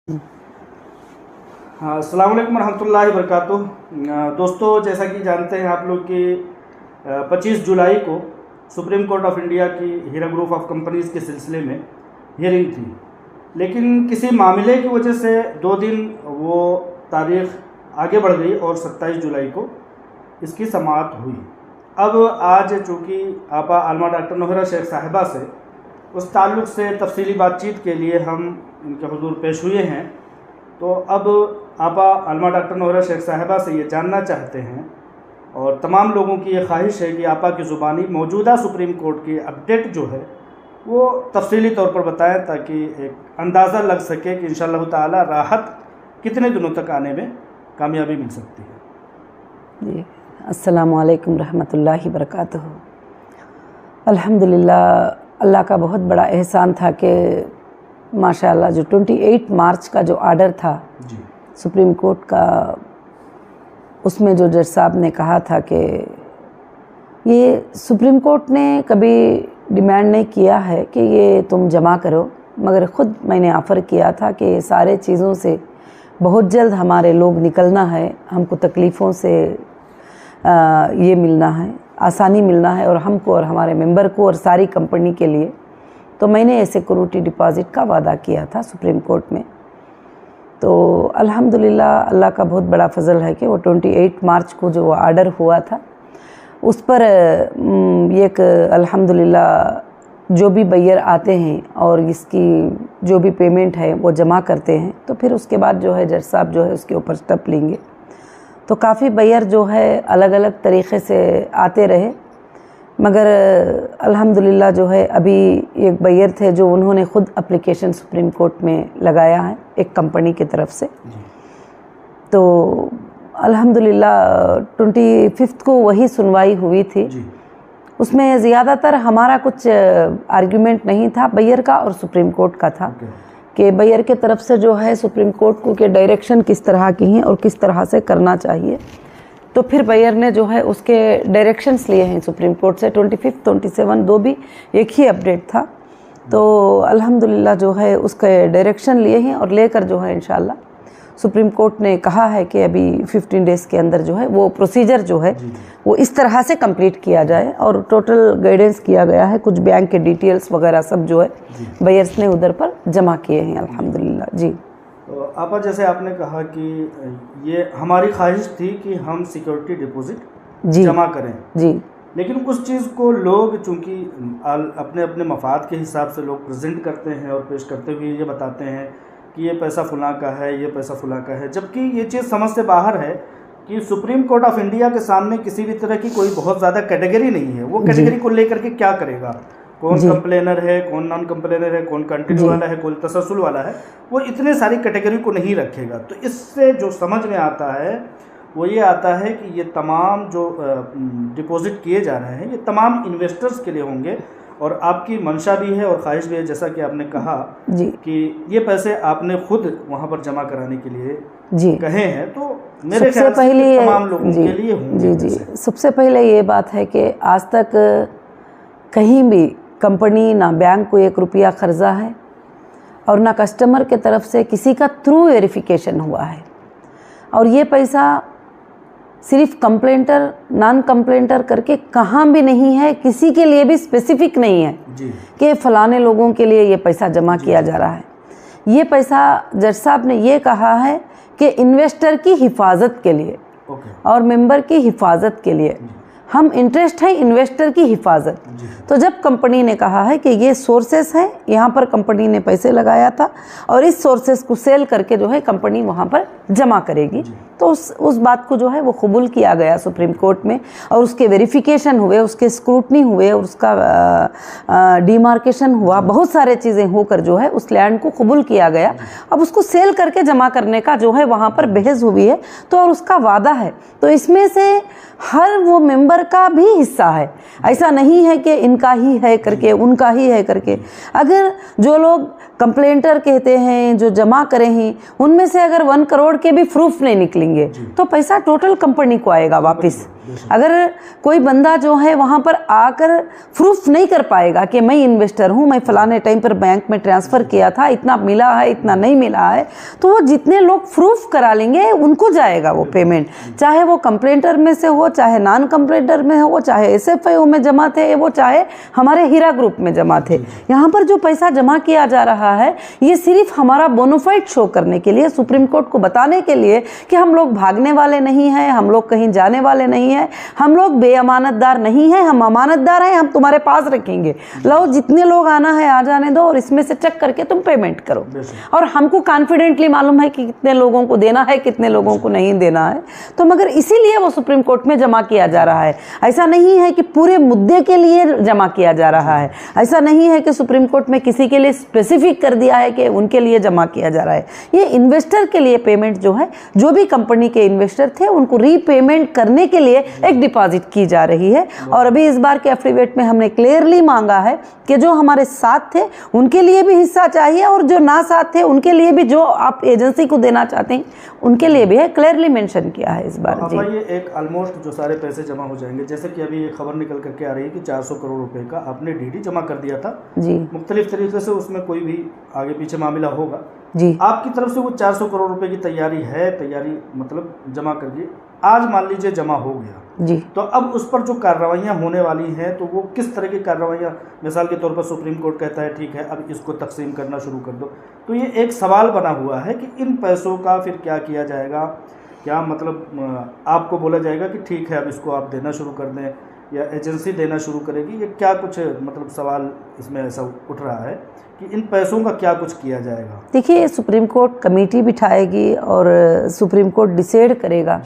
हाँ, अस्सलाम वालेकुम रहमतुल्लाहि वबरकातुह। दोस्तों, जैसा कि जानते हैं आप लोग कि 25 जुलाई को सुप्रीम कोर्ट ऑफ इंडिया की हीरा ग्रुप ऑफ कंपनीज़ के सिलसिले में हियरिंग थी, लेकिन किसी मामले की वजह से 2 दिन वो तारीख़ आगे बढ़ गई और 27 जुलाई को इसकी समाअत हुई। अब आज चूँकि आपा आलमा डॉक्टर नोहरा शेख साहिबा से उस ताल्लुक़ से तफसीली बातचीत के लिए हम इनके हुजूर पेश हुए हैं, तो अब आपा आलमा डॉक्टर नोहरा शेख साहिबा से ये जानना चाहते हैं और तमाम लोगों की ये ख्वाहिश है कि आपा की ज़ुबानी मौजूदा सुप्रीम कोर्ट की अपडेट जो है वो तफसीली तौर पर बताएं, ताकि एक अंदाज़ा लग सके कि इंशाअल्लाह ताला राहत कितने दिनों तक आने में कामयाबी मिल सकती है। जी, अस्सलामु अलैकुम रहमतुल्लाहि बरकातुहू। अल्हम्दुलिल्लाह, अल्लाह का बहुत बड़ा एहसान था कि माशाअल्लाह जो 28 मार्च का जो आर्डर था जी, सुप्रीम कोर्ट का, उसमें जो जज साहब ने कहा था कि ये सुप्रीम कोर्ट ने कभी डिमांड नहीं किया है कि ये तुम जमा करो, मगर ख़ुद मैंने ऑफ़र किया था कि ये सारे चीज़ों से बहुत जल्द हमारे लोग निकलना है, हमको तकलीफ़ों से ये मिलना है, आसानी मिलना है, और हमको और हमारे मेंबर को और सारी कंपनी के लिए। तो मैंने सिक्योरिटी डिपॉज़िट का वादा किया था सुप्रीम कोर्ट में। तो अल्हम्दुलिल्लाह, अल्लाह का बहुत बड़ा फ़ज़ल है कि वो 28 मार्च को जो आर्डर हुआ था उस पर एक अल्हम्दुलिल्लाह जो भी बायर आते हैं और इसकी जो भी पेमेंट है वो जमा करते हैं, तो फिर उसके बाद जो है जज साहब जो है उसके ऊपर स्टेप लेंगे। तो काफ़ी बायर जो है अलग अलग तरीक़े से आते रहे, मगर अल्हम्दुलिल्लाह जो है अभी एक बायर थे जो उन्होंने ख़ुद एप्लीकेशन सुप्रीम कोर्ट में लगाया है एक कंपनी की तरफ से। तो अल्हम्दुलिल्लाह 25 को वही सुनवाई हुई थी। उसमें ज़्यादातर हमारा कुछ आर्ग्यूमेंट नहीं था, बायर का और सुप्रीम कोर्ट का था कि बायर के तरफ से जो है सुप्रीम कोर्ट को कि डायरेक्शन किस तरह की हैं और किस तरह से करना चाहिए। तो फिर बायर ने जो है उसके डायरेक्शंस लिए हैं सुप्रीम कोर्ट से। 25, 27 दो भी एक ही अपडेट था। तो अल्हम्दुलिल्लाह जो है उसके डायरेक्शन लिए हैं और लेकर जो है इंशाअल्लाह सुप्रीम कोर्ट ने कहा है कि अभी 15 डेज़ के अंदर जो है वो प्रोसीजर जो है वो इस तरह से कंप्लीट किया जाए, और टोटल गाइडेंस किया गया है। कुछ बैंक के डिटेल्स वगैरह सब जो है बायर्स ने उधर पर जमा किए हैं अल्हम्दुलिल्लाह। जी, तो आपा जैसे आपने कहा कि ये हमारी ख्वाहिश थी कि हम सिक्योरिटी डिपॉजिट जमा करें जी, लेकिन कुछ चीज़ को लोग चूँकि अपने अपने मफाद के हिसाब से लोग प्रेजेंट करते हैं और पेश करते हुए ये बताते हैं कि ये पैसा फ़लाँ का है, ये पैसा फ़लाँ का है, जबकि ये चीज़ समझ से बाहर है कि सुप्रीम कोर्ट ऑफ इंडिया के सामने किसी भी तरह की कोई बहुत ज़्यादा कैटेगरी नहीं है। वो कैटेगरी को लेकर के क्या करेगा, कौन कंप्लेनर है, कौन नॉन कंप्लेनर है, कौन कंटिन्यू वाला है, कौन तसलसल वाला है, वो इतने सारी कैटेगरी को नहीं रखेगा। तो इससे जो समझ में आता है वो ये आता है कि ये तमाम जो डिपॉजिट किए जा रहे हैं ये तमाम इन्वेस्टर्स के लिए होंगे, और आपकी मंशा भी है और ख्वाहिश भी है, जैसा कि आपने कहा कि ये पैसे आपने खुद वहाँ पर जमा कराने के लिए कहे हैं। तो मेरे ख्याल से तमाम लोगों के लिए होंगे। जी, सबसे पहले ये बात है कि आज तक कहीं भी कंपनी ना बैंक को 1 रुपया कर्जा है और ना कस्टमर के तरफ से किसी का थ्रू वेरिफिकेशन हुआ है, और ये पैसा सिर्फ कंप्लेंटर नॉन कंप्लेंटर करके कहाँ भी नहीं है, किसी के लिए भी स्पेसिफिक नहीं है कि फ़लाने लोगों के लिए ये पैसा जमा किया जा रहा है। ये पैसा जज साहब ने ये कहा है कि इन्वेस्टर की हिफाजत के लिए और मेंबर की हिफाजत के लिए, हम इंटरेस्ट है इन्वेस्टर की हिफाजत। तो जब कंपनी ने कहा है कि ये सोर्सेस हैं, यहाँ पर कंपनी ने पैसे लगाया था और इस सोर्सेस को सेल करके जो है कंपनी वहाँ पर जमा करेगी, तो उस बात को जो है वो कबूल किया गया सुप्रीम कोर्ट में, और उसके वेरिफिकेशन हुए, उसके स्क्रूटनी हुए, और उसका डिमार्केशन हुआ, बहुत सारे चीज़ें होकर जो है उस लैंड को कबूल किया गया। अब उसको सेल करके जमा करने का जो है वहाँ पर बहस हुई है, तो और उसका वादा है। तो इसमें से हर वो मेंबर का भी हिस्सा है, ऐसा नहीं है कि इनका ही है करके उनका ही है करके। अगर जो लोग कंप्लेंटर कहते हैं जो जमा करे हैं, उनमें से अगर 1 करोड़ के भी प्रूफ नहीं निकलेंगे तो पैसा टोटल कंपनी को आएगा वापस। अगर कोई बंदा जो है वहाँ पर आकर प्रूफ नहीं कर पाएगा कि मैं इन्वेस्टर हूँ, मैं फलाने टाइम पर बैंक में ट्रांसफ़र किया था, इतना मिला है, इतना नहीं मिला है, तो वो जितने लोग प्रूफ करा लेंगे उनको जाएगा वो पेमेंट, चाहे वो कंप्लेंटर में से हो, चाहे नॉन कंप्लेंटर में हो, चाहे SFIO में जमा थे वो, चाहे हमारे हीरा ग्रुप में जमा थे। यहाँ पर जो पैसा जमा किया जा रहा है ये सिर्फ हमारा बोनोफाइड शो करने के लिए, सुप्रीम कोर्ट को बताने के लिए कि हम लोग भागने वाले नहीं हैं, हम लोग कहीं जाने वाले नहीं हैं, हम लोग बेअमानतदार नहीं हैं, हम अमानतदार हैं, हम तुम्हारे पास रखेंगे, लो जितने लोग आना है आ जाने दो और इसमें से चेक करके तुम पेमेंट करो। और हमको कॉन्फिडेंटली मालूम है कि कितने लोगों को देना है, कितने लोगों को नहीं देना है, तो मगर इसीलिए वो सुप्रीम कोर्ट में जमा किया जा रहा है। ऐसा नहीं है कि पूरे मुद्दे के लिए जमा किया जा रहा है, ऐसा नहीं है कि सुप्रीम कोर्ट में किसी के लिए स्पेसिफिक कर दिया है कि उनके लिए जमा किया जा रहा है। ये इन्वेस्टर के लिए पेमेंट जो है, जो भी कंपनी के इन्वेस्टर थे उनको रीपेमेंट करने के लिए एक डिपॉजिट की जा रही है। और अभी इस बार के एफिडेविट में हमने क्लियरली मांगा है कि जो हमारे साथ थे उनके लिए भी हिस्सा चाहिए और जो ना साथ थे उनके लिए भी, जो आप एजेंसी को देना चाहते हैं उनके लिए भी है, क्लियरली मेंशन किया है इस बार। जी, ये एक ऑलमोस्ट जो सारे पैसे जमा हो जाएंगे, जैसे कि अभी ये खबर निकल करके आ रही है कि 400 करोड़ रुपए का आपने DD जमा कर दिया था जी, मुख्तलिफ तरीके से, उसमें कोई भी आगे पीछे मामला होगा जी, आपकी तरफ से वो 400 करोड़ रुपए की तैयारी है, तैयारी मतलब जमा कर दिए, आज मान लीजिए जमा हो गया जी, तो अब उस पर जो कार्रवाइयाँ होने वाली हैं तो वो किस तरह की कार्रवाइयाँ, मिसाल के तौर पर सुप्रीम कोर्ट कहता है ठीक है अब इसको तकसीम करना शुरू कर दो, तो ये एक सवाल बना हुआ है कि इन पैसों का फिर क्या किया जाएगा, क्या मतलब आपको बोला जाएगा कि ठीक है अब इसको आप देना शुरू कर दें या एजेंसी देना शुरू करेगी, ये क्या कुछ मतलब सवाल इसमें ऐसा उठ रहा है कि इन पैसों का क्या कुछ किया जाएगा? देखिए, सुप्रीम कोर्ट कमेटी बिठाएगी और सुप्रीम कोर्ट डिसाइड करेगा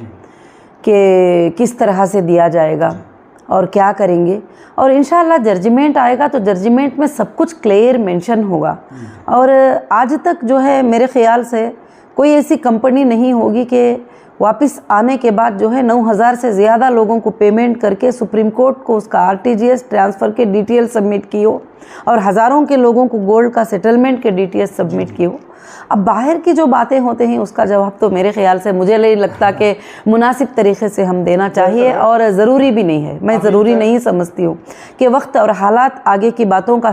कि किस तरह से दिया जाएगा और क्या करेंगे, और इंशाल्लाह जजमेंट आएगा तो जजमेंट में सब कुछ क्लियर मेंशन होगा। और आज तक जो है मेरे ख्याल से कोई ऐसी कंपनी नहीं होगी कि वापस आने के बाद जो है 9,000 से ज़्यादा लोगों को पेमेंट करके सुप्रीम कोर्ट को उसका RTGS ट्रांसफ़र के डिटेल सबमिट की हो और हज़ारों के लोगों को गोल्ड का सेटलमेंट के डिटेल्स सबमिट की हो। अब बाहर की जो बातें होते हैं उसका जवाब तो मेरे ख्याल से मुझे नहीं लगता कि मुनासिब तरीक़े से हम देना चाहिए और ज़रूरी भी नहीं है। मैं ज़रूरी नहीं समझती हूँ कि वक्त और हालात आगे की बातों का